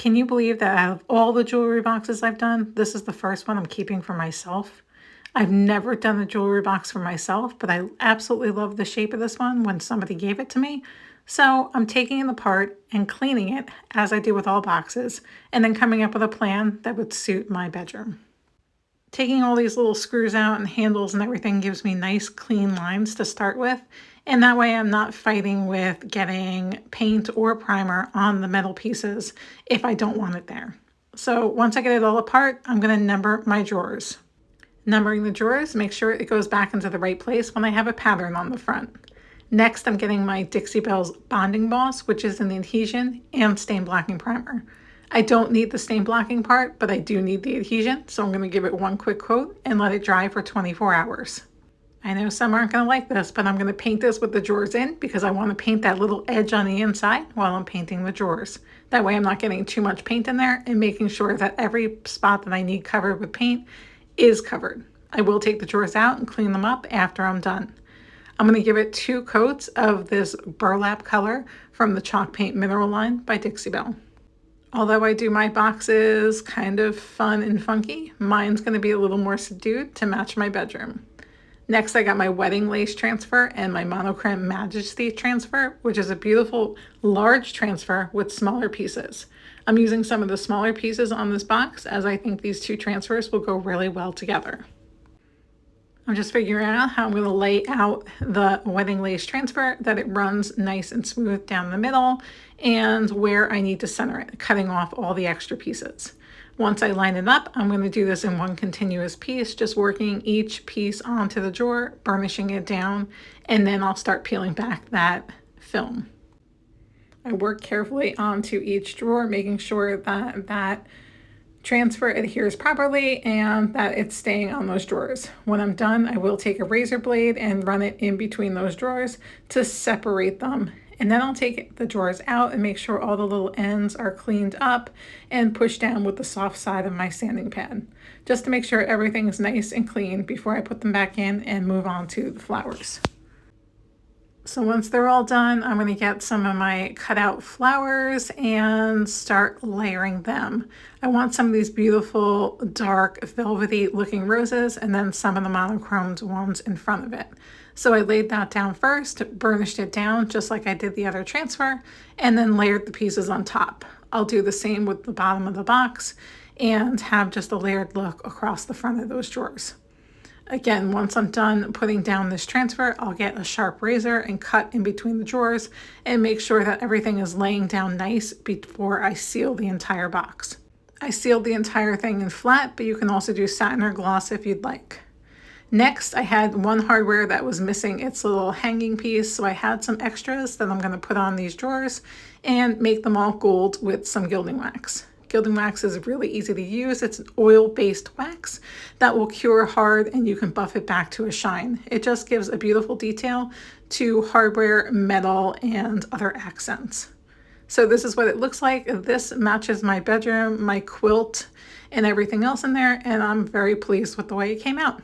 Can you believe that out of all the jewelry boxes I've done, this is the first one I'm keeping for myself? I've never done a jewelry box for myself, but I absolutely love the shape of this one when somebody gave it to me. So I'm taking it apart and cleaning it, as I do with all boxes, and then coming up with a plan that would suit my bedroom. Taking all these little screws out and handles and everything gives me nice clean lines to start with. And that way I'm not fighting with getting paint or primer on the metal pieces if I don't want it there. So once I get it all apart, I'm going to number my drawers. Numbering the drawers, make sure it goes back into the right place when I have a pattern on the front. Next, I'm getting my Dixie Belle's bonding boss, which is an adhesion and stain blocking primer. I don't need the stain blocking part, but I do need the adhesion, so I'm going to give it one quick coat and let it dry for 24 hours. I know some aren't going to like this, but I'm going to paint this with the drawers in because I want to paint that little edge on the inside while I'm painting the drawers. That way I'm not getting too much paint in there and making sure that every spot that I need covered with paint is covered. I will take the drawers out and clean them up after I'm done. I'm going to give it 2 coats of this burlap color from the chalk paint mineral line by Dixie Belle. Although I do my boxes kind of fun and funky, mine's going to be a little more subdued to match my bedroom. Next, I got my wedding lace transfer and my monochrome majesty transfer, which is a beautiful large transfer with smaller pieces. I'm using some of the smaller pieces on this box as I think these 2 transfers will go really well together. I'm just figuring out how I'm going to lay out the wedding lace transfer, that it runs nice and smooth down the middle, and where I need to center it, cutting off all the extra pieces. Once I line it up, I'm going to do this in one continuous piece, just working each piece onto the drawer, burnishing it down, and then I'll start peeling back that film. I work carefully onto each drawer, making sure that that transfer adheres properly and that it's staying on those drawers. When I'm done, I will take a razor blade and run it in between those drawers to separate them. And then I'll take the drawers out and make sure all the little ends are cleaned up and push down with the soft side of my sanding pad, just to make sure everything is nice and clean before I put them back in and move on to the flowers. So once they're all done, I'm going to get some of my cutout flowers and start layering them. I want some of these beautiful dark velvety looking roses and then some of the monochromed ones in front of it. So I laid that down first, burnished it down just like I did the other transfer, and then layered the pieces on top. I'll do the same with the bottom of the box and have just a layered look across the front of those drawers. Again, once I'm done putting down this transfer, I'll get a sharp razor and cut in between the drawers and make sure that everything is laying down nice before I seal the entire box. I sealed the entire thing in flat, but you can also do satin or gloss if you'd like. Next, I had one hardware that was missing its little hanging piece, so I had some extras that I'm going to put on these drawers and make them all gold with some gilding wax. Gilding wax is really easy to use. It's an oil-based wax that will cure hard and you can buff it back to a shine. It just gives a beautiful detail to hardware, metal, and other accents. So this is what it looks like. This matches my bedroom, my quilt, and everything else in there, and I'm very pleased with the way it came out.